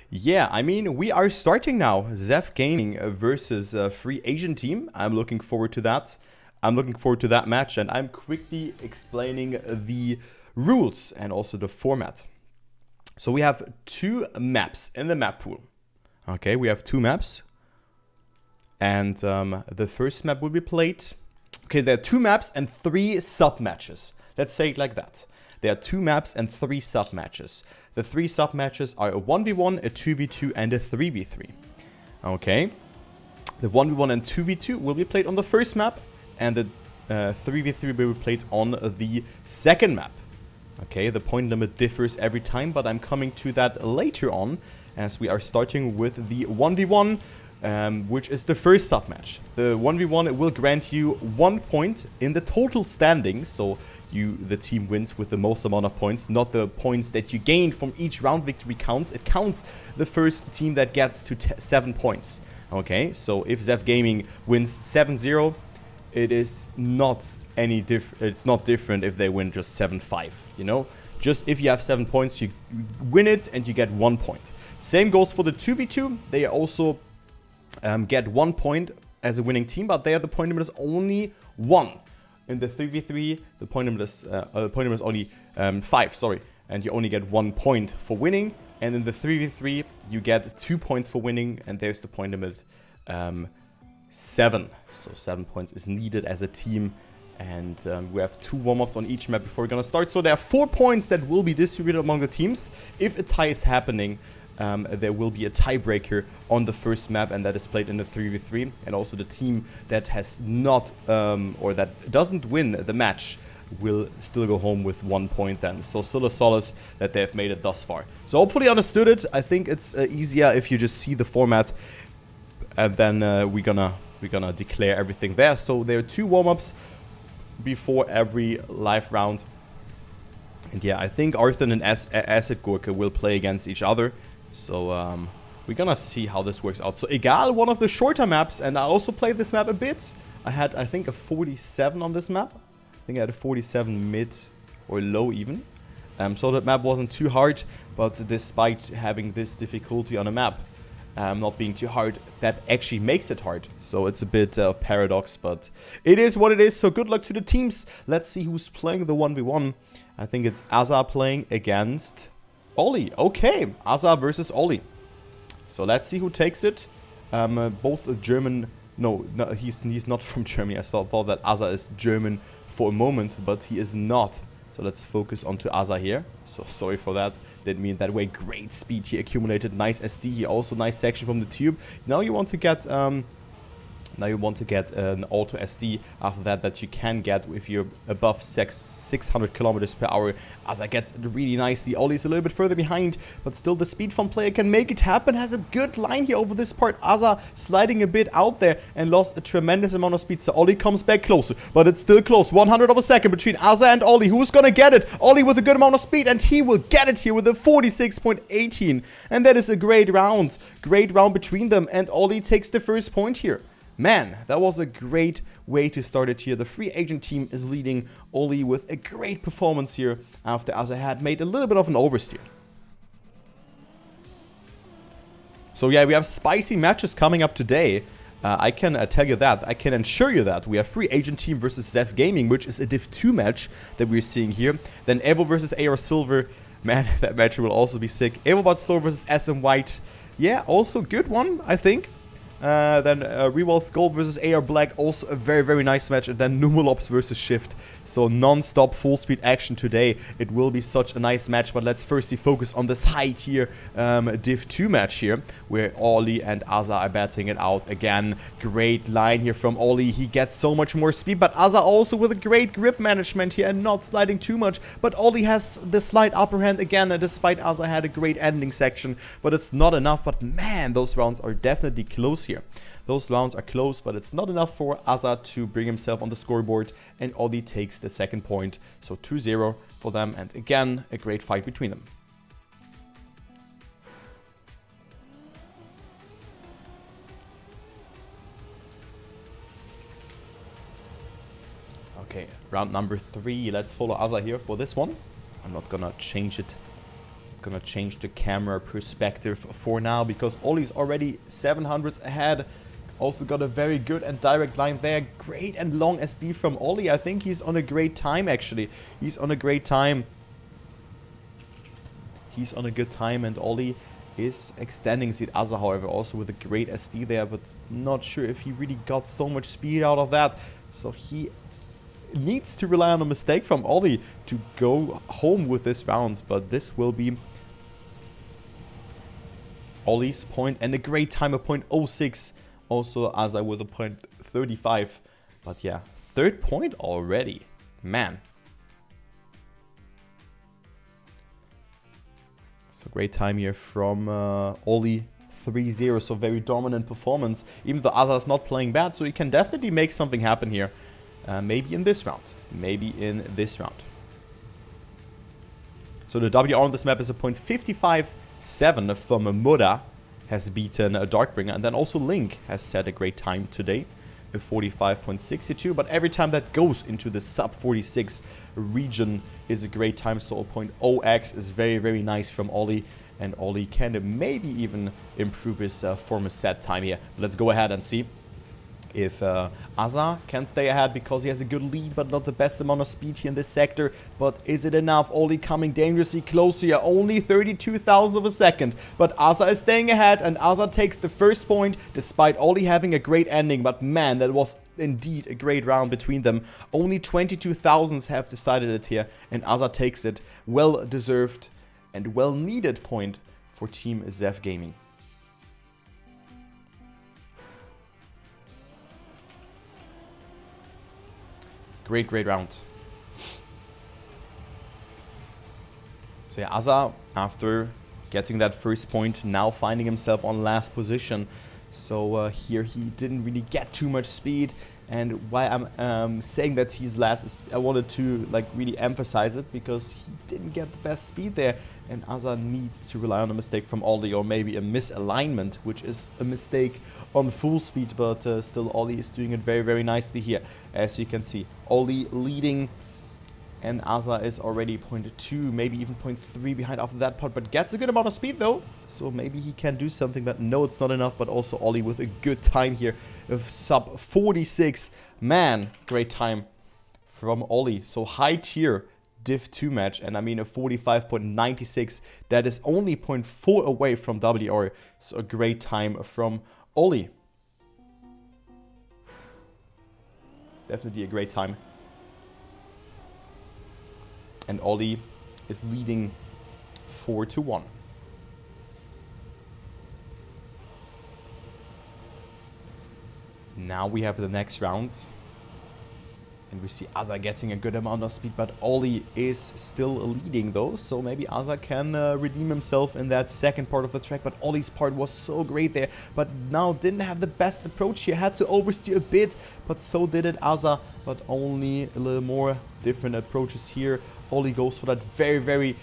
Yeah, I mean, we are starting now. Zef Gaming versus Free Asian Team. I'm looking forward to that. I'm looking forward to that match, and I'm quickly explaining the rules and also the format. So we have two maps in the map pool. Okay, we have two maps. And the first map will be played. Okay, there are two maps and three sub-matches. Let's say it like that. There are two maps and three sub-matches. The three sub-matches are a 1v1, a 2v2, and a 3v3. Okay. The 1v1 and 2v2 will be played on the first map, and the 3v3 will be played on the second map. Okay, the point limit differs every time, but I'm coming to that later on, as we are starting with the 1v1, which is the first sub-match. The 1v1 will grant you 1 point in the total standings, so the team wins with the most amount of points, not the points that you gain from each round victory counts. It counts the first team that gets to 7 points. Okay, so if Zef Gaming wins 7-0, it is not any it's not different if they win just 7-5, you know? Just if you have 7 points, you win it and you get 1 point. Same goes for the 2v2. They also get 1 point as a winning team, but there the point limit is only 1. In the 3v3, the point limit is only 5, sorry. And you only get 1 point for winning. And in the 3v3, you get 2 points for winning. And there's the point limit 7. So 7 points is needed as a team. And we have 2 warm-ups on each map before we're going to start. So there are 4 points that will be distributed among the teams. If a tie is happening, there will be a tiebreaker on the first map, and that is played in the 3v3. And also the team that has not, or that doesn't win the match will still go home with 1 point then. So still a solace that they have made it thus far. So hopefully understood it. I think it's easier if you just see the format, and then we're gonna declare everything there. So there are 2 warm-ups before every live round. And yeah, I think Arthur and Acid Gurka will play against each other. So we're gonna see how this works out. So Egal, one of the shorter maps, and I also played this map a bit. I had, I think, a 47 on this map. I think I had a 47 mid or low even. So that map wasn't too hard, but despite having this difficulty on a map, not being too hard, that actually makes it hard. So it's a bit paradox, but it is what it is. So good luck to the teams. Let's see who's playing the 1v1. I think it's Azar playing against Ollie. Okay, Azar versus Ollie. So let's see who takes it. Both German. No, he's not from Germany. I thought that Azar is German for a moment, but he is not. So let's focus onto Azar here. So sorry for that. Didn't mean that way. Great speed he accumulated. Nice SD. He also nice section from the tube. Now you want to get an auto SD after that you can get if you're above 600 kilometers per hour. Azar gets it really nicely. Ollie's a little bit further behind, but still the speed farm player can make it happen. Has a good line here over this part. Azar sliding a bit out there and lost a tremendous amount of speed. So Ollie comes back closer, but it's still close. 100 of a second between Azar and Ollie. Who's gonna get it? Ollie with a good amount of speed, and he will get it here with a 46.18. And that is a great round. Great round between them, and Ollie takes the first point here. Man, that was a great way to start it here. The free agent team is leading Ollie with a great performance here after Azar had made a little bit of an oversteer. So yeah, we have spicy matches coming up today. I can tell you that. I can ensure you that. We have free agent team versus Zef Gaming, which is a Div 2 match that we're seeing here. Then Evo versus AR Silver. Man, that match will also be sick. Evo Slow versus SM White. Yeah, also good one, I think. Then Rewalls Gold versus AR Black, also a very, very nice match. And then Numalops versus Shift. So non-stop full speed action today. It will be such a nice match, but let's firstly focus on this high tier Div 2 match here, where Ollie and Azar are batting it out again. Great line here from Ollie. He gets so much more speed, but Azar also with a great grip management here and not sliding too much. But Ollie has the slight upper hand again, despite Azar had a great ending section, but it's not enough. But man, those rounds are definitely close here. Those rounds are close, but it's not enough for Azar to bring himself on the scoreboard, and Ollie takes the second point. So 2-0 for them, and again, a great fight between them. Okay, round number 3. Let's follow Azar here for this one. I'm not gonna change it gonna change the camera perspective for now because Ollie's already 700s ahead. Also got a very good and direct line there. Great and long SD from Ollie. I think he's on a great time, actually. He's on a great time. He's on a good time, and Ollie is extending Seed Asa, however, also with a great SD there, but not sure if he really got so much speed out of that. So he needs to rely on a mistake from Ollie to go home with this round, but this will be Ollie's point and a great time of 0.06. Also Asa with a 0.35. But yeah, third point already. Man. So great time here from Ollie. 3-0, so very dominant performance. Even though Asa is not playing bad, so he can definitely make something happen here. Maybe in this round. Maybe in this round. So the WR on this map is a 0.55.7 from Muda. Has beaten Darkbringer, and then also Link has set a great time today, a 45.62, but every time that goes into the sub 46 region is a great time, so 0.0x is very, very nice from Ollie, and Ollie can maybe even improve his former set time here. Let's go ahead and see if Asa can stay ahead because he has a good lead, but not the best amount of speed here in this sector. But is it enough? Ollie coming dangerously close here. Only 32,000 of a second. But Asa is staying ahead, and Asa takes the first point despite Ollie having a great ending. But man, that was indeed a great round between them. Only 22,000s have decided it here, and Asa takes it. Well deserved and well needed point for Team Zef Gaming. Great round. So yeah, Asa, after getting that first point, now finding himself on last position. So here he didn't really get too much speed. And why I'm saying that he's last is I wanted to like really emphasize it because he didn't get the best speed there. And Asa needs to rely on a mistake from Ollie or maybe a misalignment, which is a mistake on full speed, but still Ollie is doing it very, very nicely here. As you can see, Ollie leading, and Asa is already 0.2, maybe even 0.3 behind after that part, but gets a good amount of speed though, so maybe he can do something, but no, it's not enough. But also Ollie with a good time here of sub 46. Man, great time from Ollie. So high tier Div 2 match, and I mean a 45.96. That is only 0.4 away from WR, so a great time from Ollie. Definitely a great time. And Ollie is leading 4-1. Now we have the next round. And we see Asa getting a good amount of speed, but Ollie is still leading though. So maybe Asa can redeem himself in that second part of the track. But Ollie's part was so great there. But now didn't have the best approach. He had to oversteer a bit, but so did it Asa. But only a little more different approaches here. Ollie goes for that very, very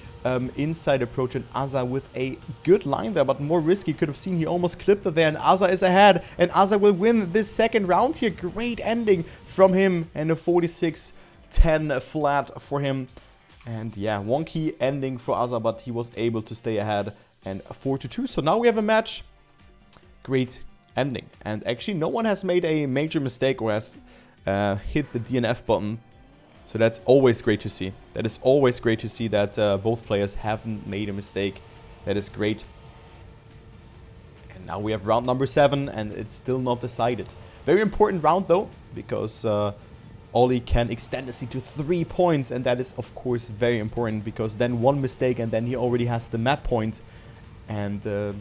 inside approach, and Asa with a good line there, but more risky. Could have seen he almost clipped it there, and Asa is ahead, and Asa will win this second round here. Great ending from him, and a 46-10 flat for him. And yeah, wonky ending for Asa, but he was able to stay ahead, and 4-2. So now we have a match. Great ending, and actually no one has made a major mistake or has hit the DNF button. So that's always great to see. That is always great to see that both players haven't made a mistake. That is great. And now we have round number 7, and it's still not decided. Very important round though, because Ollie can extend the seed to 3 points, and that is of course very important, because then one mistake and then he already has the map point, and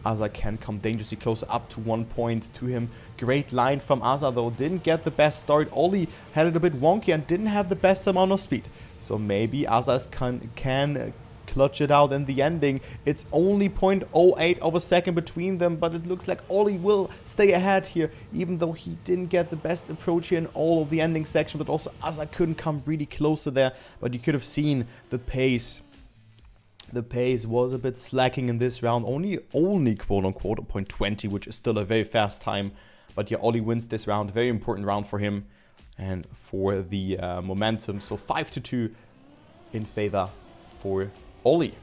Asa can come dangerously close, up to 1 point to him. Great line from Asa though, didn't get the best start. Ollie had it a bit wonky and didn't have the best amount of speed. So maybe Asa can clutch it out in the ending. It's only 0.08 of a second between them, but it looks like Ollie will stay ahead here, even though he didn't get the best approach here in all of the ending section, but also Asa couldn't come really closer there. But you could have seen the pace. The pace was a bit slacking in this round, only quote-unquote 0.20, which is still a very fast time. But yeah, Ollie wins this round, very important round for him and for the momentum. So 5-2 in favor for Ollie.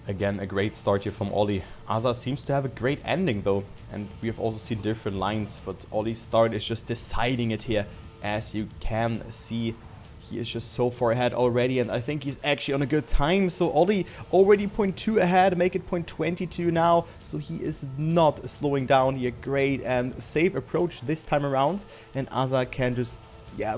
Again, a great start here from Ollie. Aza seems to have a great ending though, and we have also seen different lines, but Ollie's start is just deciding it here. As you can see, he is just so far ahead already, and I think he's actually on a good time. So Ollie already 0.2 ahead, make it 0.22 now, so he is not slowing down here. Great and safe approach this time around, and Aza can just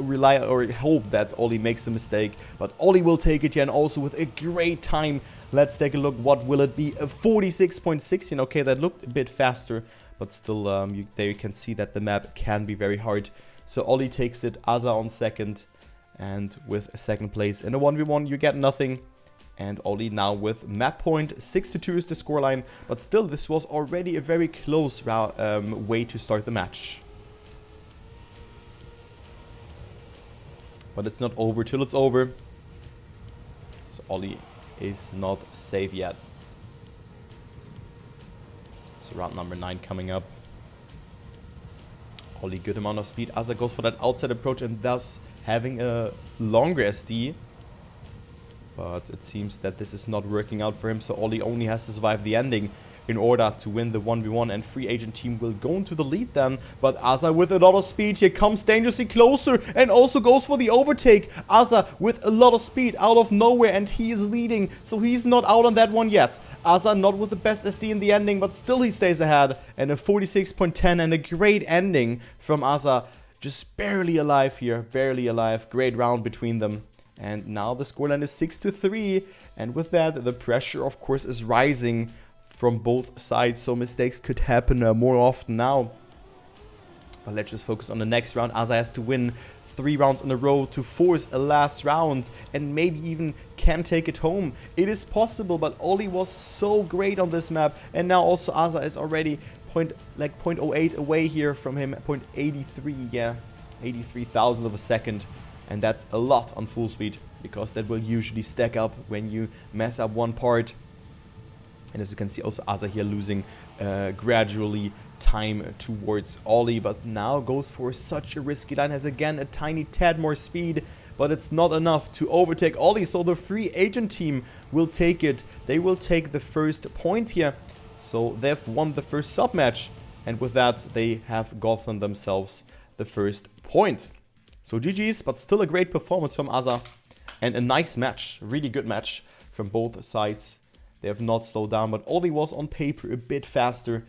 rely or hope that Ollie makes a mistake, but Ollie will take it here, and also with a great time. Let's take a look. What will it be? A 46.16. Okay, that looked a bit faster, but still, there you can see that the map can be very hard. So Ollie takes it, Aza on second, and with a second place in a 1v1, you get nothing. And Ollie now with map point. 6-2 is the scoreline, but still, this was already a very close way to start the match. But it's not over till it's over. So Ollie is not safe yet. So round number 9 coming up. Ollie, good amount of speed. Aza goes for that outside approach and thus having a longer SD. But it seems that this is not working out for him. So Ollie only has to survive the ending in order to win the 1v1, and free agent team will go into the lead then. But Aza with a lot of speed here comes dangerously closer and also goes for the overtake. Aza with a lot of speed out of nowhere, and he is leading, so he's not out on that one yet. Aza not with the best SD in the ending, but still he stays ahead, and a 46.10 and a great ending from Aza. Just barely alive here, barely alive. Great round between them. And now the scoreline is 6-3, and with that the pressure of course is rising from both sides, so mistakes could happen more often now. But let's just focus on the next round. Aza has to win 3 rounds in a row to force a last round and maybe even can take it home. It is possible, but Ollie was so great on this map, and now also Aza is already 0.08 away here from him, 0.83, yeah, 83,000 of a second. And that's a lot on full speed, because that will usually stack up when you mess up one part. And as you can see, also Aza here losing gradually time towards Ollie, but now goes for such a risky line, has again a tiny tad more speed, but it's not enough to overtake Ollie. So the free agent team will take it. They will take the first point here. So they've won the first sub match, and with that they have gotten themselves the first point. So GG's, but still a great performance from Aza, and a nice match, really good match from both sides. They have not slowed down, but Ollie was on paper a bit faster,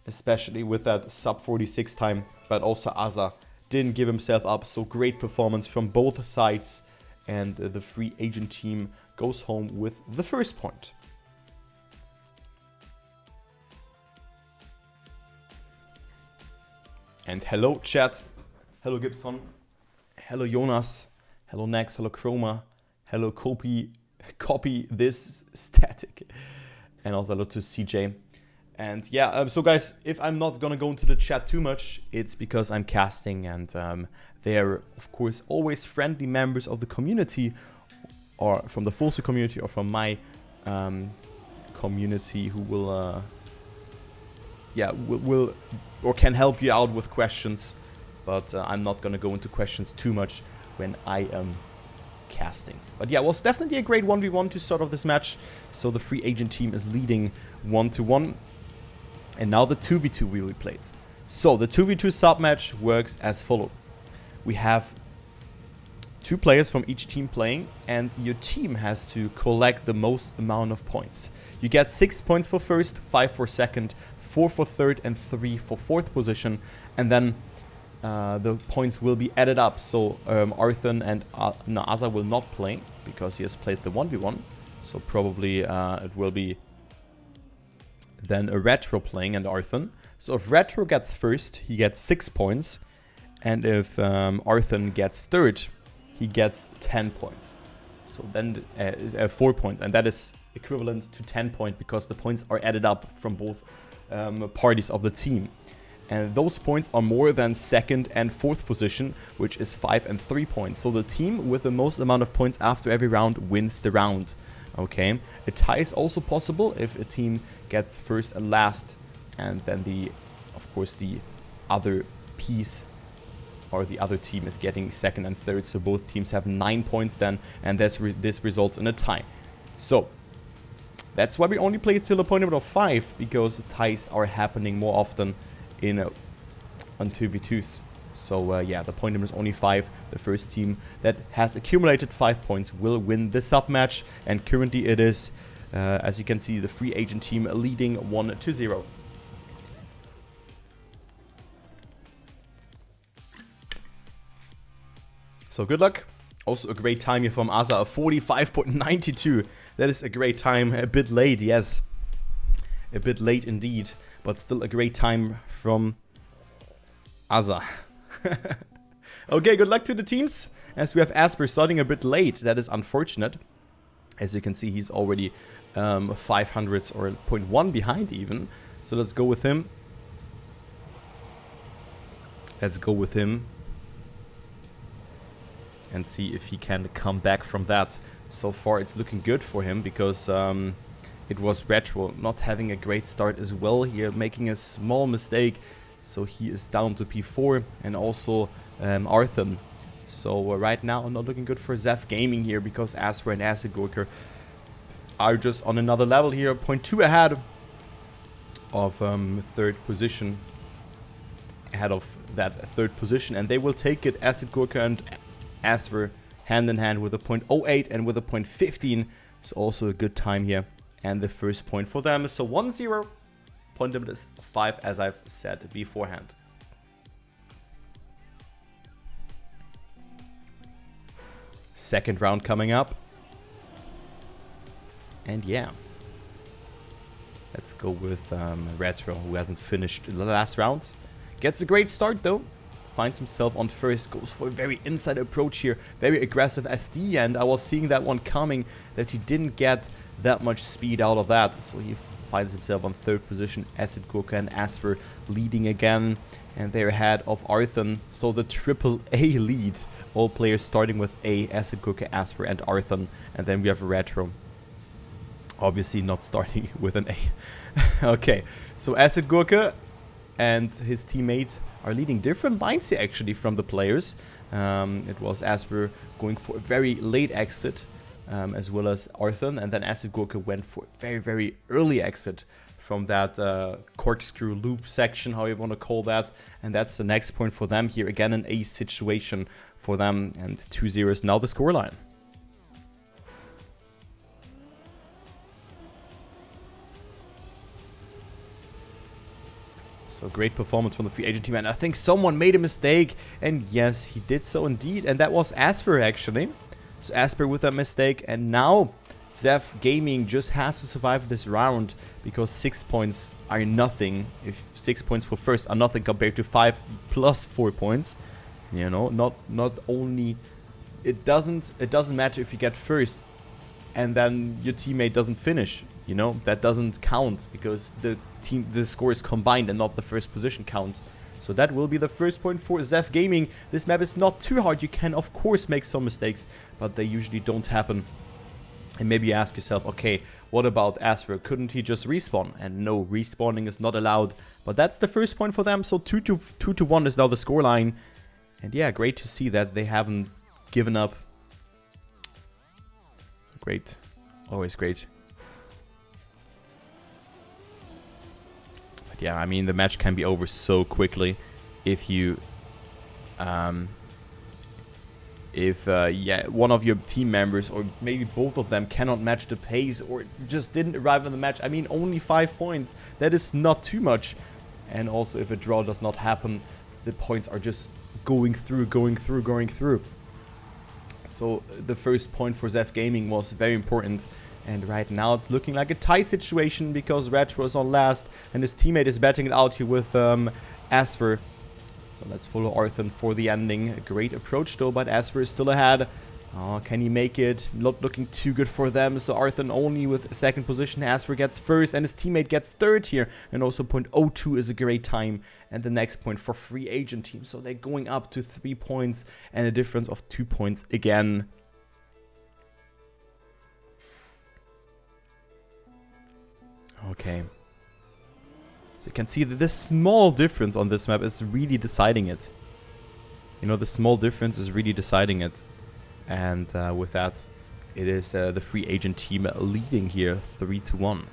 especially with that sub 46 time, but also Aza didn't give himself up, so great performance from both sides, and the free agent team goes home with the first point. And hello chat, hello Gibson, hello Jonas, hello Nex, hello Chroma, hello Copy this static, and also hello to CJ. And yeah, so guys, if I'm not gonna go into the chat too much, it's because I'm casting, and they're of course always friendly members of the community, or from the Fullspeed community, or from my community, who will will or can help you out with questions. But I'm not gonna go into questions too much when I am casting. But yeah, it was definitely a great 1v1 to start off this match. So the free agent team is leading 1-1. And now the 2v2 will be played. So the 2v2 sub match works as follows. We have 2 players from each team playing, and your team has to collect the most amount of points. You get 6 points for first, 5 for second, 4 for third, and 3 for fourth position. And then the points will be added up. So Arthur and Aza will not play because he has played the 1v1. So probably it will be then a Retro playing and Arthur. So if Retro gets first, he gets 6 points. And if Arthur gets third, he gets 10 points. So then 4 points. And that is equivalent to 10 points because the points are added up from both parties of the team. And those points are more than second and fourth position, which is 5 and 3 points. So the team with the most amount of points after every round wins the round. Okay, a tie is also possible if a team gets first and last, and then of course the other piece or the other team is getting second and third. So both teams have 9 points then, and this results in a tie. So That's why we only play till a point limit of 5, because ties are happening more often in on 2v2s. So yeah, the point limit is only 5. The first team that has accumulated 5 points will win the sub match, and currently it is, as you can see, the free agent team leading 1-0. So good luck. Also a great time here from Asa, a 45.92. That is a great time. A bit late, yes. A bit late indeed, but still a great time from Asa. Okay, good luck to the teams. As we have Asper starting a bit late, that is unfortunate. As you can see, he's already 500s or 0.1 behind even. So let's go with him. Let's go with him. And see if he can come back from that. So far it's looking good for him, because it was Retro not having a great start as well here, making a small mistake. So he is down to P4, and also Arthur. So right now not looking good for Zef Gaming here, because Asper and Acid Gorker are just on another level here, 0.2 ahead of third position. Ahead of that third position, and they will take it, Acid Gorker and Asper hand in hand with a 0.08 and with a 0.15. So also a good time here, and the first point for them. So 1-0. Point limit is 5, as I've said beforehand. Second round coming up. And yeah, let's go with Retro, who hasn't finished the last round. Gets a great start though. Finds himself on first, goes for a very inside approach here, very aggressive SD, and I was seeing that one coming, that he didn't get that much speed out of that. So he finds himself on third position, Acid Gorka and Asper leading again, and they're ahead of Arthur. So the triple A lead, all players starting with A, Acid Gorka, Asper and Arthur, and then we have Retro. Obviously not starting with an A. Okay, so Acid Gorka and his teammates are leading different lines here actually from the players. It was Asper going for a very late exit, as well as Arthur, and then Acid Gorka went for a very, very early exit from that corkscrew loop section, how you want to call that. And that's the next point for them here. Again, an ace situation for them, and 2-0 is now the scoreline. So great performance from the free agent team, and I think someone made a mistake, and yes, he did so indeed, and that was Asper actually. So Asper with a mistake, and now Zef Gaming just has to survive this round, because 6 points are nothing. If 6 points for first are nothing compared to 5 plus 4 points, you know, not only it doesn't matter if you get first and then your teammate doesn't finish. You know, that doesn't count, because the score is combined and not the first position counts. So that will be the first point for Zef Gaming. This map is not too hard. You can of course make some mistakes, but they usually don't happen. And maybe you ask yourself, okay, what about Asper? Couldn't he just respawn? And no, respawning is not allowed. But that's the first point for them. So 2-1 is now the scoreline. And yeah, great to see that they haven't given up. Great. Always great. Yeah, I mean, the match can be over so quickly if you, yeah, one of your team members or maybe both of them cannot match the pace or just didn't arrive in the match. I mean, only 5 points. That is not too much. And also, if a draw does not happen, the points are just going through. So the first point for Zef Gaming was very important. And right now it's looking like a tie situation, because Retro is on last and his teammate is batting it out here with Asper. So let's follow Arthur for the ending. A great approach though, but Asper is still ahead. Oh, can he make it? Not looking too good for them. So Arthur only with second position. Asper gets first and his teammate gets third here. And also 0.02 is a great time. And the next point for free agent team. So they're going up to 3 points and a difference of 2 points again. Okay. So you can see that this small difference on this map is really deciding it. You know, the small difference is really deciding it. And with that, it is the free agent team leading here 3-1.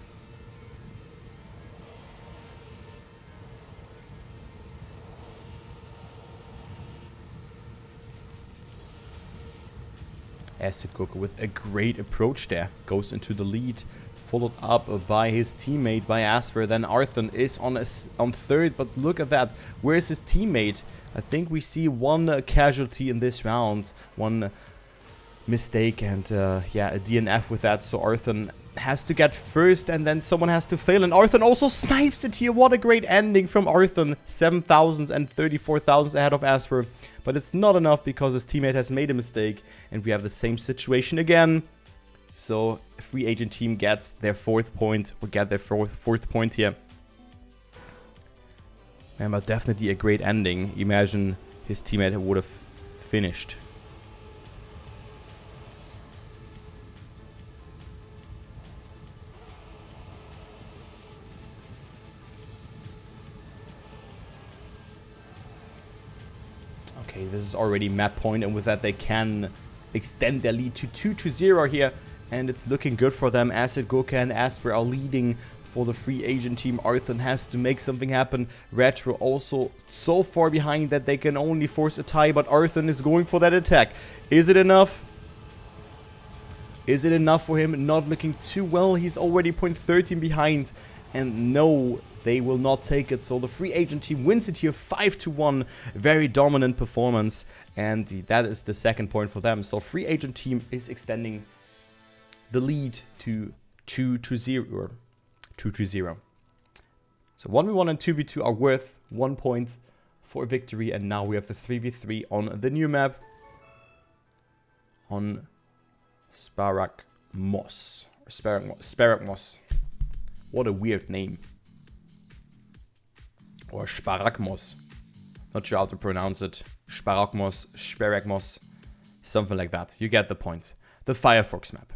Acid Cooker with a great approach there. Goes into the lead. Followed up by his teammate, by Asper. Then Arthur is on third. But look at that. Where's his teammate? I think we see one casualty in this round. One mistake and yeah, a DNF with that. So Arthur has to get first and then someone has to fail. And Arthur also snipes it here. What a great ending from Arthur. 7,000 and 34,000 ahead of Asper. But it's not enough because his teammate has made a mistake. And we have the same situation again. So a free agent team gets their fourth point. Or get their fourth point here. Man, but definitely a great ending. Imagine his teammate would have finished. Okay, this is already map point, and with that they can extend their lead to 2-0 here. And it's looking good for them. Acid, Goka and Asper are leading for the free agent team. Arthur has to make something happen. Retro also so far behind that they can only force a tie, but Arthur is going for that attack. Is it enough? Is it enough for him? Not looking too well. He's already 0.13 behind. And no, they will not take it. So the free agent team wins it here 5-1. Very dominant performance. And that is the second point for them. So free agent team is extending the lead to 2-0. 2-0. So 1v1 and 2v2 are worth 1 point for victory. And now we have the 3v3 on the new map. On Sparak Moss. What a weird name. Or Sparakmos. Not sure how to pronounce it. Sparakmos. Something like that. You get the point. The Firefox map.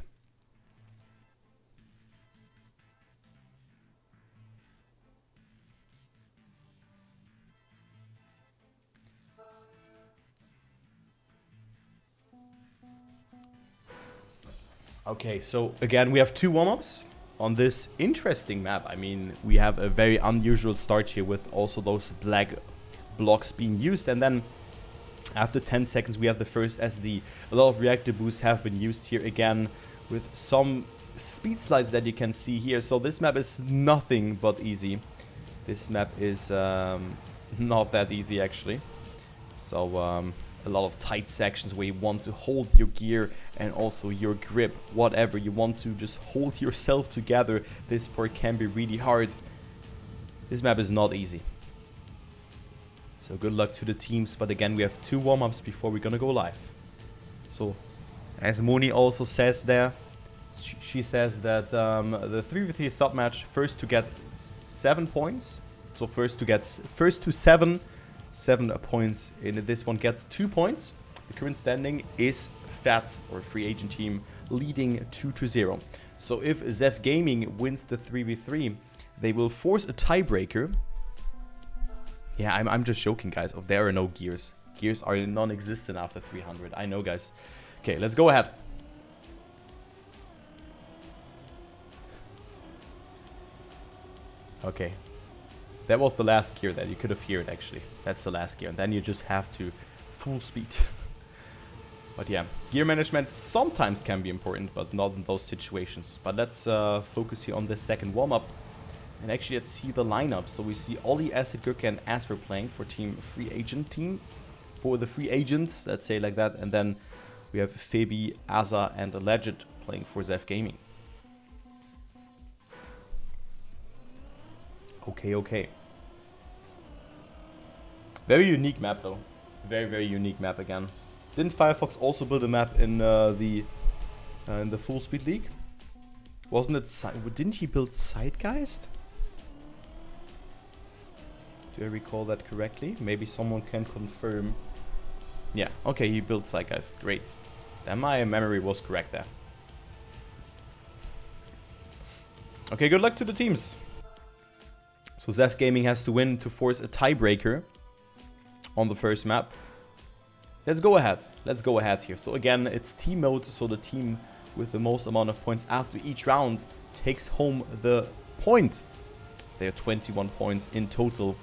Okay, so again, we have 2 warm-ups on this interesting map. I mean, we have a very unusual start here with also those black blocks being used. And then after 10 seconds, we have the first SD. A lot of reactor boosts have been used here again with some speed slides that you can see here. So this map is nothing but easy. This map is not that easy, actually. So a lot of tight sections where you want to hold your gear and also your grip, whatever. You want to just hold yourself together. This part can be really hard. This map is not easy. So good luck to the teams. But again, we have 2 warm-ups before we're gonna go live. So as Moni also says there, she says that the 3v3 sub match, first to get 7 points. So first to 7 points in this one gets 2 points. The current standing is FAT, or free agent team, leading 2-0. So if Zef Gaming wins the 3v3, they will force a tiebreaker. Yeah, I'm just joking, guys. Oh, there are no gears. Gears are non-existent after 300. I know, guys. Okay, let's go ahead. Okay. That was the last gear that you could have heard, actually. That's the last gear. And then you just have to full speed. But yeah, gear management sometimes can be important, but not in those situations. But let's focus here on this second warm-up. And actually, let's see the lineup. So we see Ollie, Acid, Gurka, and Asper playing for team free agent team. For the free agents, let's say like that. And then we have Phoebe, Aza, and Alleged playing for Zef Gaming. Okay. Very unique map though. Very unique map again. Didn't Firefox also build a map in the Fullspeed League? Wasn't it? Didn't he build Zeitgeist? Do I recall that correctly? Maybe someone can confirm. Yeah. Okay, he built Zeitgeist. Great. Then my memory was correct there. Okay, good luck to the teams. So Zef Gaming has to win to force a tiebreaker on the first map. Let's go ahead. Let's go ahead here. So again, it's team mode, so the team with the most amount of points after each round takes home the point. There are 21 points in total,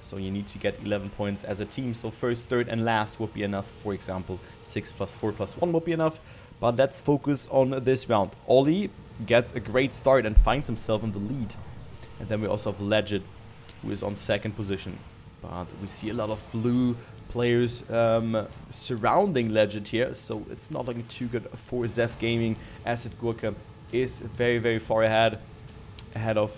so you need to get 11 points as a team. So first, third, and last would be enough. For example, 6 plus 4 plus 1 would be enough. But let's focus on this round. Ollie gets a great start and finds himself in the lead. And then we also have Legend, who is on second position. But we see a lot of blue players surrounding Legend here, so it's not looking too good for Zef Gaming. Acid Gurka is very, very far ahead of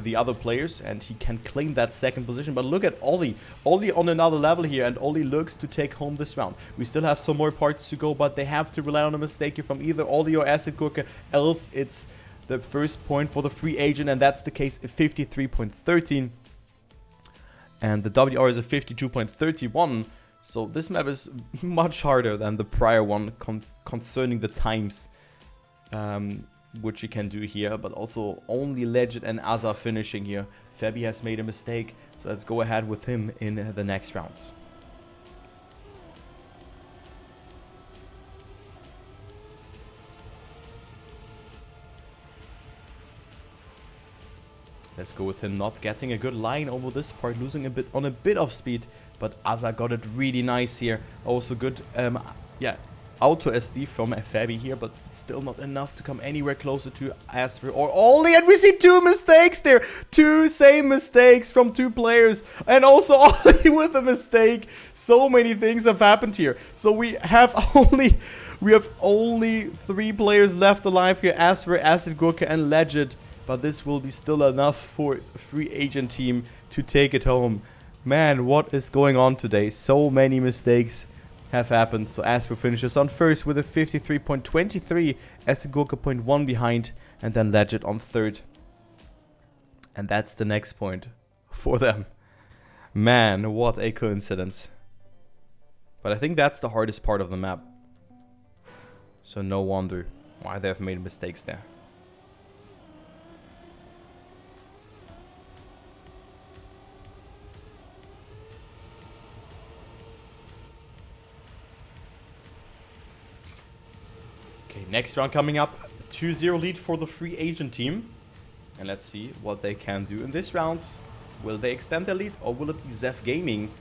the other players, and he can claim that second position. But look at Ollie. Ollie on another level here, and Ollie looks to take home this round. We still have some more parts to go, but they have to rely on a mistake here from either Ollie or Acid Gurka, else it's the first point for the free agent, and that's the case at 53.13. And the WR is a 52.31. So this map is much harder than the prior one concerning the times which you can do here. But also only Legend and Aza finishing here. Fabi has made a mistake, so let's go ahead with him in the next round. Let's go with him not getting a good line over this part, losing a bit of speed, but Aza got it really nice here. Also good, auto SD from Fabi here, but still not enough to come anywhere closer to Asper or Ollie. And we see two mistakes there, two same mistakes from two players, and also Ollie with a mistake. So many things have happened here. So we have only 3 players left alive here: Asper, Acid Gurka, and Legend. But this will be still enough for a free agent team to take it home. Man, what is going on today? So many mistakes have happened. So Asper finishes on first with a 53.23. Acid Gurka 0.1 behind. And then Legend on third. And that's the next point for them. Man, what a coincidence. But I think that's the hardest part of the map. So no wonder why they've made mistakes there. Okay, next round coming up. 2-0 lead for the free agent team. And let's see what they can do in this round. Will they extend their lead, or will it be Zef Gaming?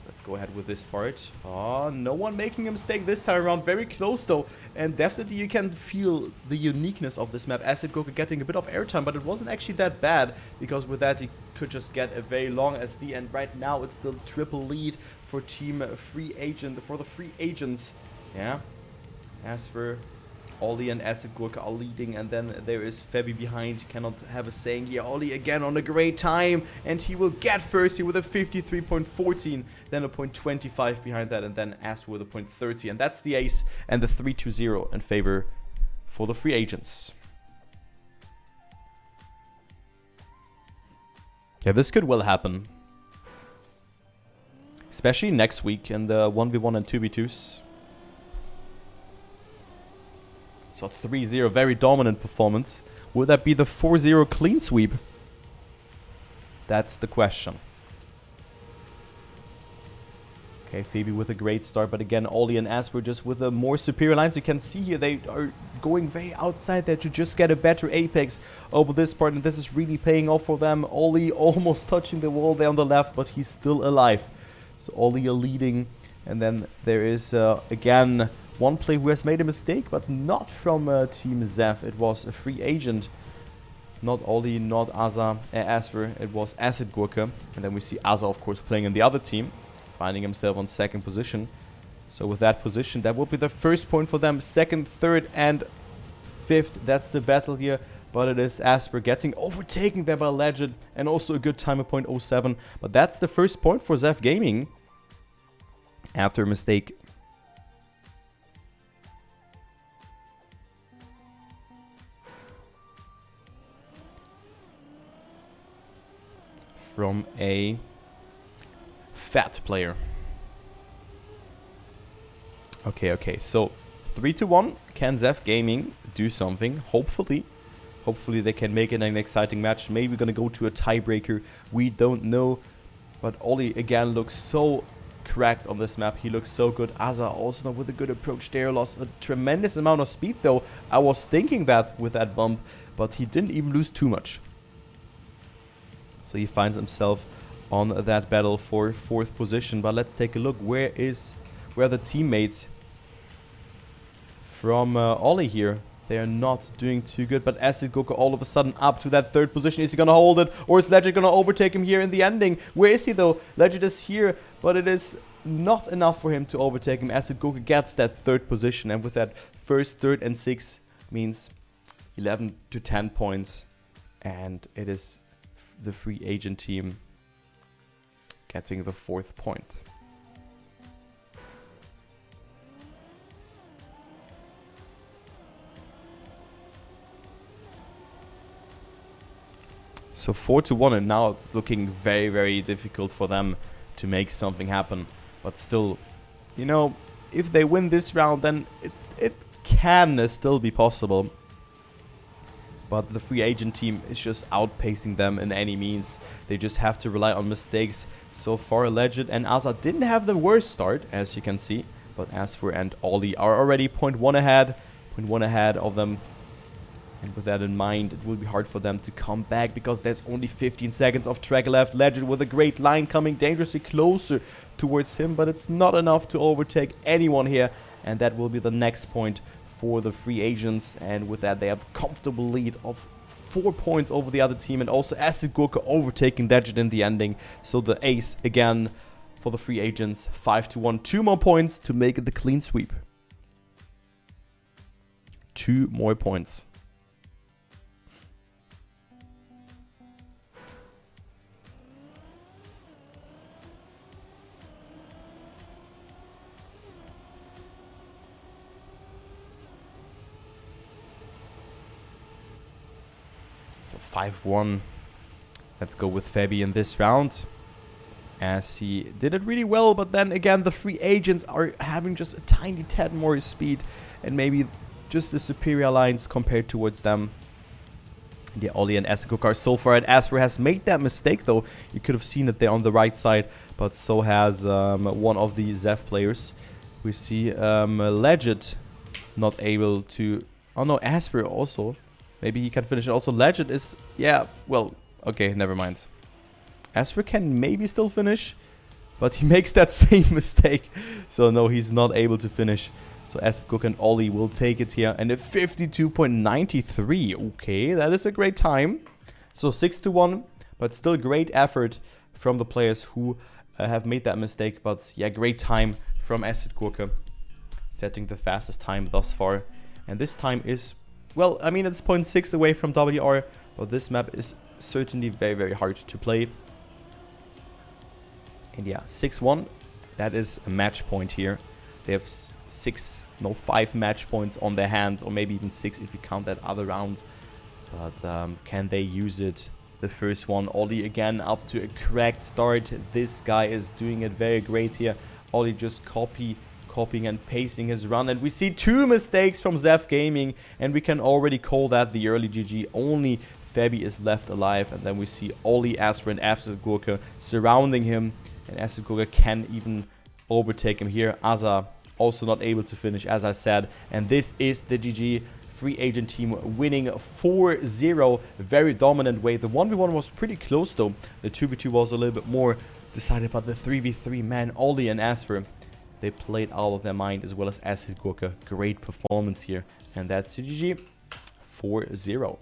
Let's go ahead with this part. Oh, no one making a mistake this time around. Very close though. And definitely you can feel the uniqueness of this map. Acid Gurka getting a bit of airtime, but it wasn't actually that bad, because with that you could just get a very long SD. And right now it's the triple lead for team free agent, for the free agents. Yeah. Asper, Ollie and Acid Gurka are leading, and then there is Fabi behind. Cannot have a saying here. Ollie again on a great time, and he will get first here with a 53.14, then a 0.25 behind that, and then Asper with a 0.30, and that's the ace and the 3-2-0 in favor for the free agents. Yeah, this could well happen, especially next week in the 1v1 and 2v2s. So 3-0, very dominant performance. Will that be the 4-0 clean sweep? That's the question. Okay, Phoebe with a great start, but again, Ollie and Asper just with a more superior lines. You can see here they are going very outside there to just get a better apex over this part, and this is really paying off for them. Ollie almost touching the wall there on the left, but he's still alive. So Ollie are leading, and then there is again one player who has made a mistake, but not from Team Zef. It was a free agent. Not Ollie, not Asper. It was Acid Gurka. And then we see Aza, of course, playing in the other team, finding himself on second position. So with that position, that will be the first point for them. Second, third, and fifth. That's the battle here. But it is Asper getting overtaken there by Legend, and also a good time of 0.07. But that's the first point for Zef Gaming after a mistake. From a fat player. Okay, so 3-1. Can Zef Gaming do something? Hopefully they can make it an exciting match. Maybe we're gonna go to a tiebreaker. We don't know. But Ollie again looks so cracked on this map. He looks so good. Aza also with a good approach there. Lost a tremendous amount of speed though. I was thinking that with that bump, but he didn't even lose too much. So he finds himself on that battle for 4th position. But let's take a look. Where are the teammates from Ollie here? They are not doing too good, but Acid Goku all of a sudden up to that 3rd position. Is he going to hold it, or is Legend going to overtake him here in the ending? Where is he though? Legend is here, but it is not enough for him to overtake him. Acid Goku gets that 3rd position, and with that 1st, 3rd, and 6th means 11 to 10 points. And it is the free agent team getting the 4th point. So 4-1, and now it's looking very, very difficult for them to make something happen. But still, you know, if they win this round, then it can still be possible. But the free agent team is just outpacing them in any means. They just have to rely on mistakes. So far, Legend and Aza didn't have the worst start, as you can see. But Asfer and Ollie are already 0.1 ahead of them. And with that in mind, it will be hard for them to come back because there's only 15 seconds of track left. Legend with a great line coming dangerously closer towards him, but it's not enough to overtake anyone here. And that will be the next point for the free agents. And with that, they have a comfortable lead of 4 points over the other team. And also Acid Gurkha overtaking Legend in the ending. So the ace again for the free agents, 5-1. 2 more points to make it the clean sweep. 2 more points. So 5-1. Let's go with Fabi in this round, as he did it really well. But then again, the free agents are having just a tiny tad more speed and maybe just the superior lines compared towards them. Yeah, Ollie and Asakuk are so far at. Asper has made that mistake though. You could have seen that they're on the right side, but so has one of the Zef players. We see Legend not able to... Oh no, Asper also. Maybe he can finish it. Also, Legend is... Yeah, well, okay, never mind. Asper can maybe still finish, but he makes that same mistake. So no, he's not able to finish. So Ascook and Ollie will take it here. And a 52.93. Okay, that is a great time. So 6-1, but still great effort from the players who have made that mistake. But yeah, great time from Acid Gurkha, setting the fastest time thus far. And this time is... Well, I mean, it's 0.6 away from WR, but this map is certainly very, very hard to play. And yeah, 6-1, that is a match point here. They have 5 match points on their hands, or maybe even 6 if you count that other round. But can they use it? The first one, Ollie again up to a cracked start. This guy is doing it very great here. Ollie just copying and pasting his run, and we see 2 mistakes from Zef Gaming, and we can already call that the early GG. Only Fabi is left alive, and then we see Ollie, Asper, and Acid Gurkha surrounding him, and Acid Gurkha can even overtake him here. Aza also not able to finish, as I said, and this is the GG. Free agent team winning 4-0, very dominant way. The 1v1 was pretty close though. The 2v2 was a little bit more decided, but the 3v3, man, Ollie and Asper, they played out of their mind, as well as Acid Gurkha. Great performance here. And that's GG 4-0.